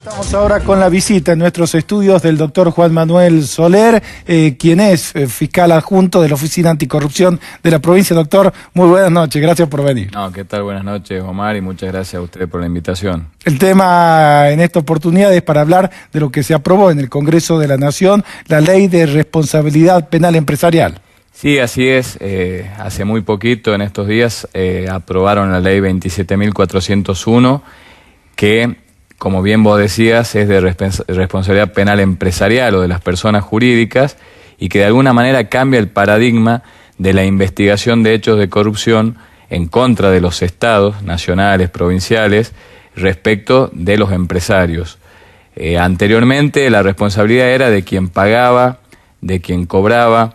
Estamos ahora con la visita en nuestros estudios del doctor Juan Manuel Soler, quien es fiscal adjunto de la Oficina Anticorrupción de la provincia. Doctor, muy buenas noches, gracias por venir. No, ¿qué tal? Buenas noches, Omar, y muchas gracias a usted por la invitación. El tema en esta oportunidad es para hablar de lo que se aprobó en el Congreso de la Nación, la Ley de Responsabilidad Penal Empresarial. Sí, así es. Hace muy poquito, en estos días, aprobaron la Ley 27.401, que, como bien vos decías, es de responsabilidad penal empresarial o de las personas jurídicas y que de alguna manera cambia el paradigma de la investigación de hechos de corrupción en contra de los estados nacionales, provinciales, respecto de los empresarios. Anteriormente la responsabilidad era de quien pagaba, de quien cobraba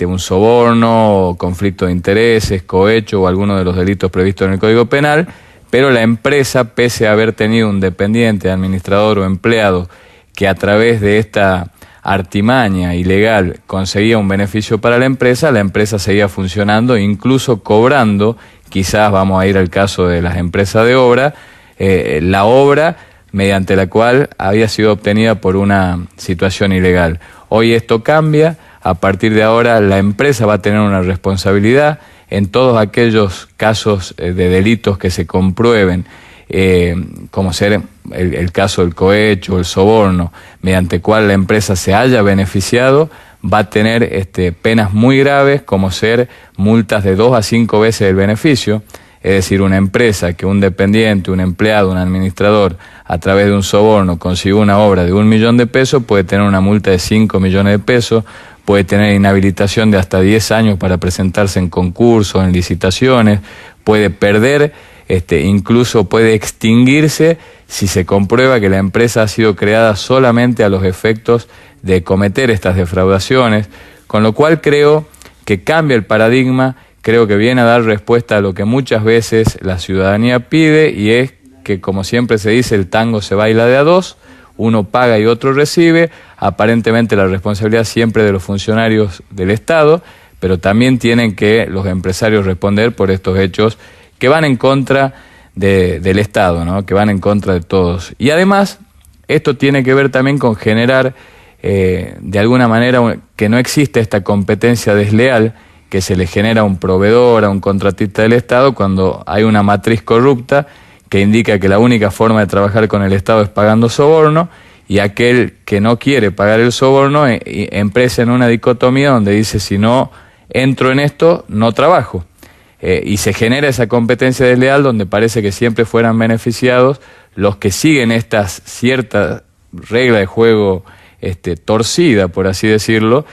un soborno, conflicto de intereses, cohecho o alguno de los delitos previstos en el Código Penal, pero la empresa, pese a haber tenido un dependiente, administrador o empleado que a través de esta artimaña ilegal conseguía un beneficio para la empresa seguía funcionando, incluso cobrando, quizás vamos a ir al caso de las empresas de obra, la obra mediante la cual había sido obtenida por una situación ilegal. Hoy esto cambia, a partir de ahora la empresa va a tener una responsabilidad en todos aquellos casos de delitos que se comprueben, como ser el caso del cohecho o el soborno, mediante el cual la empresa se haya beneficiado, va a tener penas muy graves, como ser multas de 2 a 5 veces el beneficio. Es decir, una empresa que un dependiente, un empleado, un administrador, a través de un soborno consiguió una obra de 1 millón de pesos, puede tener una multa de 5 millones de pesos, puede tener inhabilitación de hasta 10 años para presentarse en concursos, en licitaciones, puede perder, incluso puede extinguirse si se comprueba que la empresa ha sido creada solamente a los efectos de cometer estas defraudaciones, con lo cual creo que cambia el paradigma, creo que viene a dar respuesta a lo que muchas veces la ciudadanía pide, y es que, como siempre se dice, el tango se baila de a dos, uno paga y otro recibe, aparentemente la responsabilidad siempre de los funcionarios del Estado, pero también tienen que los empresarios responder por estos hechos que van en contra del Estado, ¿no? Que van en contra de todos. Y además, esto tiene que ver también con generar, de alguna manera, que no existe esta competencia desleal que se le genera a un proveedor, a un contratista del Estado, cuando hay una matriz corrupta que indica que la única forma de trabajar con el Estado es pagando soborno, y aquel que no quiere pagar el soborno empresa en una dicotomía donde dice: si no entro en esto, no trabajo. Y se genera esa competencia desleal donde parece que siempre fueran beneficiados los que siguen estas ciertas reglas de juego torcida, por así decirlo,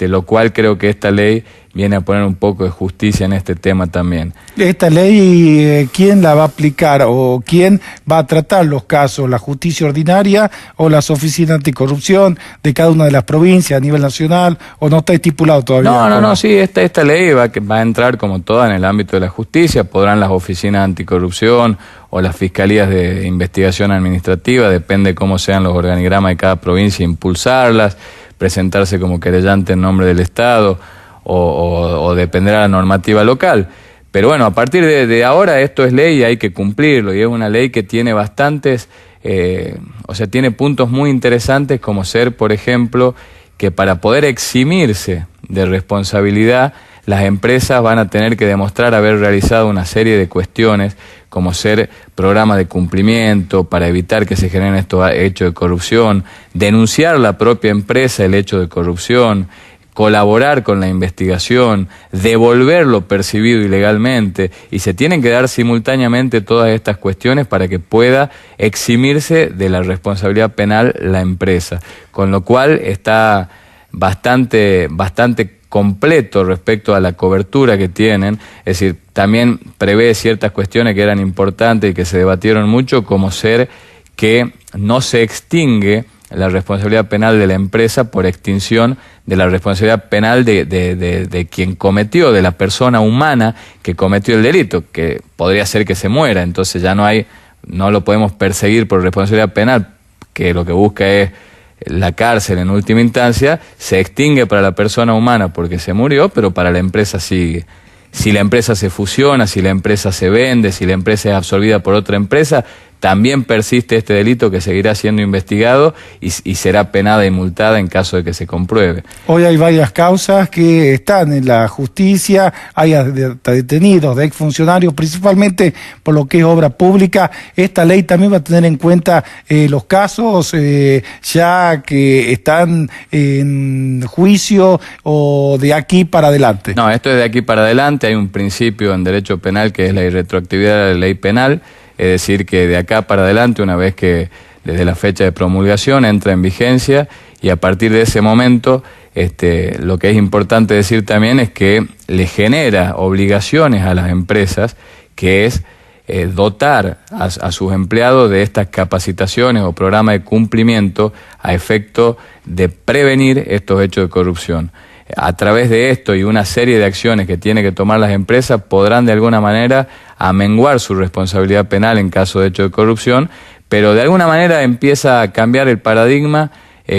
lo cual creo que esta ley viene a poner un poco de justicia en este tema también. ¿Esta ley quién la va a aplicar o quién va a tratar los casos? ¿La justicia ordinaria o las oficinas anticorrupción de cada una de las provincias a nivel nacional, o no está estipulado todavía? No, sí, esta ley va a entrar como toda en el ámbito de la justicia. Podrán las oficinas anticorrupción o las fiscalías de investigación administrativa, depende cómo sean los organigramas de cada provincia, impulsarlas, presentarse como querellante en nombre del Estado, o dependerá de la normativa local. Pero bueno, a partir de ahora esto es ley y hay que cumplirlo, y es una ley que tiene bastantes, tiene puntos muy interesantes, como ser, por ejemplo, que para poder eximirse de responsabilidad, las empresas van a tener que demostrar haber realizado una serie de cuestiones, como ser programas de cumplimiento para evitar que se generen estos hechos de corrupción, denunciar la propia empresa el hecho de corrupción, colaborar con la investigación, devolver lo percibido ilegalmente, y se tienen que dar simultáneamente todas estas cuestiones para que pueda eximirse de la responsabilidad penal la empresa, con lo cual está bastante completo respecto a la cobertura que tienen. Es decir, también prevé ciertas cuestiones que eran importantes y que se debatieron mucho, como ser que no se extingue la responsabilidad penal de la empresa por extinción de la responsabilidad penal de quien cometió, de la persona humana que cometió el delito, que podría ser que se muera. Entonces ya no lo podemos perseguir por responsabilidad penal, que lo que busca es la cárcel en última instancia. Se extingue para la persona humana porque se murió, pero para la empresa sigue. Si la empresa se fusiona, si la empresa se vende, si la empresa es absorbida por otra empresa, también persiste este delito que seguirá siendo investigado y será penada y multada en caso de que se compruebe. Hoy hay varias causas que están en la justicia, hay detenidos de exfuncionarios, principalmente por lo que es obra pública. Esta ley también va a tener en cuenta los casos ya que están en juicio o de aquí para adelante. No, esto es de aquí para adelante. Hay un principio en derecho penal que es la irretroactividad de la ley penal, es decir, que de acá para adelante, una vez que desde la fecha de promulgación entra en vigencia, y a partir de ese momento, lo que es importante decir también es que le genera obligaciones a las empresas, que es dotar a sus empleados de estas capacitaciones o programas de cumplimiento a efecto de prevenir estos hechos de corrupción. A través de esto y una serie de acciones que tienen que tomar las empresas, podrán de alguna manera amenguar su responsabilidad penal en caso de hecho de corrupción, pero de alguna manera empieza a cambiar el paradigma.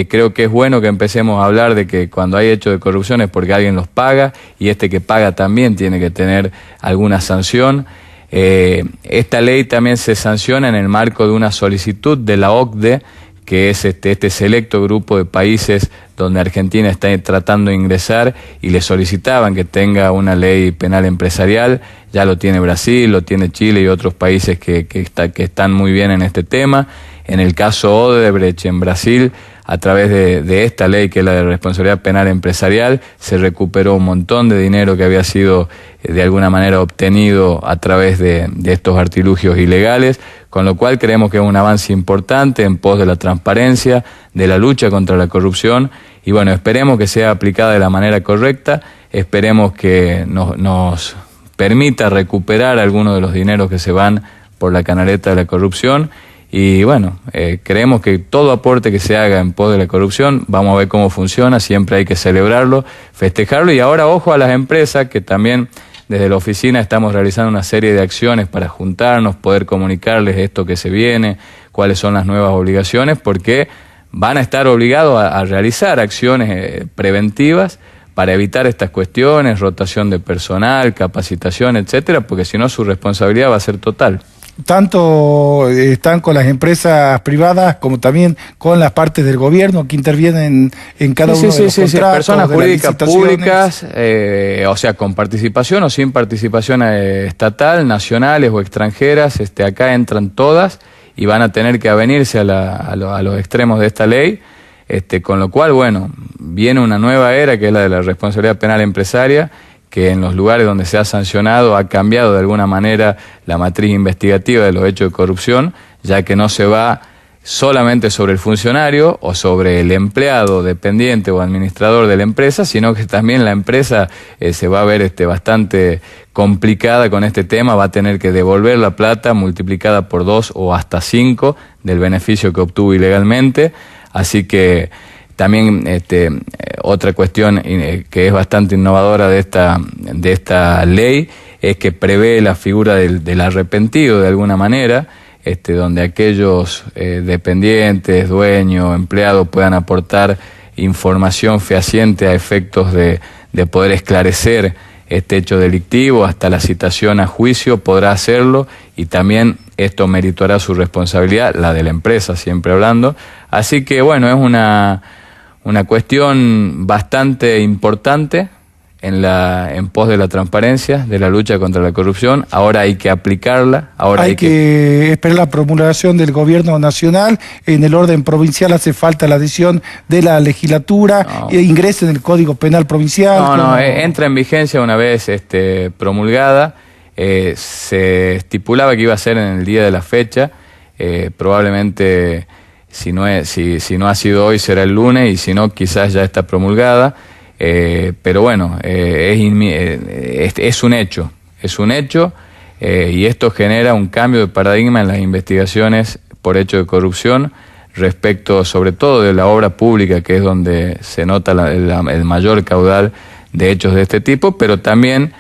Creo que es bueno que empecemos a hablar de que cuando hay hechos de corrupción es porque alguien los paga, y este que paga también tiene que tener alguna sanción. Esta ley también se sanciona en el marco de una solicitud de la OCDE, que es este selecto grupo de países donde Argentina está tratando de ingresar, y le solicitaban que tenga una ley penal empresarial. Ya lo tiene Brasil, lo tiene Chile y otros países que están muy bien en este tema. En el caso Odebrecht en Brasil, a través de esta ley, que es la de responsabilidad penal empresarial, se recuperó un montón de dinero que había sido de alguna manera obtenido a través de estos artilugios ilegales, con lo cual creemos que es un avance importante en pos de la transparencia, de la lucha contra la corrupción, y bueno, esperemos que sea aplicada de la manera correcta, esperemos que nos permita recuperar algunos de los dineros que se van por la canaleta de la corrupción. Y bueno, creemos que todo aporte que se haga en pos de la corrupción, vamos a ver cómo funciona, siempre hay que celebrarlo, festejarlo. Y ahora ojo a las empresas, que también desde la oficina estamos realizando una serie de acciones para juntarnos, poder comunicarles esto que se viene, cuáles son las nuevas obligaciones, porque van a estar obligados a realizar acciones preventivas para evitar estas cuestiones, rotación de personal, capacitación, etcétera, porque si no su responsabilidad va a ser total. Tanto están con las empresas privadas como también con las partes del gobierno que intervienen en cada uno de los contratos. Personas jurídicas públicas, o sea, con participación o sin participación estatal, nacionales o extranjeras, acá entran todas y van a tener que avenirse a los extremos de esta ley, con lo cual, bueno, viene una nueva era que es la de la responsabilidad penal empresaria, que en los lugares donde se ha sancionado ha cambiado de alguna manera la matriz investigativa de los hechos de corrupción, ya que no se va solamente sobre el funcionario o sobre el empleado dependiente o administrador de la empresa, sino que también la empresa se va a ver bastante complicada con este tema, va a tener que devolver la plata multiplicada por 2 o hasta 5 del beneficio que obtuvo ilegalmente. Así que también otra cuestión que es bastante innovadora de esta ley es que prevé la figura del arrepentido de alguna manera, donde aquellos dependientes, dueños, empleados puedan aportar información fehaciente a efectos de poder esclarecer este hecho delictivo, hasta la citación a juicio podrá hacerlo, y también esto meritará su responsabilidad, la de la empresa, siempre hablando. Así que bueno, es una cuestión bastante importante en pos de la transparencia, de la lucha contra la corrupción. Ahora hay que aplicarla. Ahora hay que esperar la promulgación del gobierno nacional. En el orden provincial hace falta la adición de la legislatura, ingrese en el Código Penal Provincial. Entra en vigencia una vez promulgada. Se estipulaba que iba a ser en el día de la fecha, probablemente si no ha sido hoy será el lunes, y si no quizás ya está promulgada, pero bueno, es un hecho, y esto genera un cambio de paradigma en las investigaciones por hecho de corrupción respecto sobre todo de la obra pública, que es donde se nota el mayor caudal de hechos de este tipo, pero también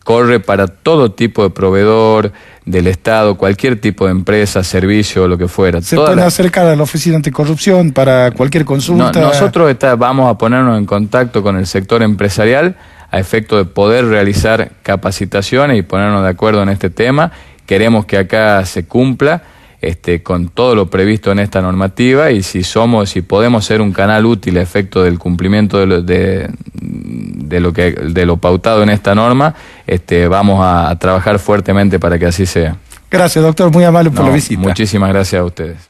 corre para todo tipo de proveedor del Estado, cualquier tipo de empresa, servicio, lo que fuera. ¿Se puede acercar a la Oficina Anticorrupción para cualquier consulta? Nosotros vamos a ponernos en contacto con el sector empresarial a efecto de poder realizar capacitaciones y ponernos de acuerdo en este tema. Queremos que acá se cumpla. con todo lo previsto en esta normativa, y si podemos ser un canal útil a efecto del cumplimiento de lo pautado en esta norma, vamos a trabajar fuertemente para que así sea. Gracias, doctor, muy amable por la visita. Muchísimas gracias a ustedes.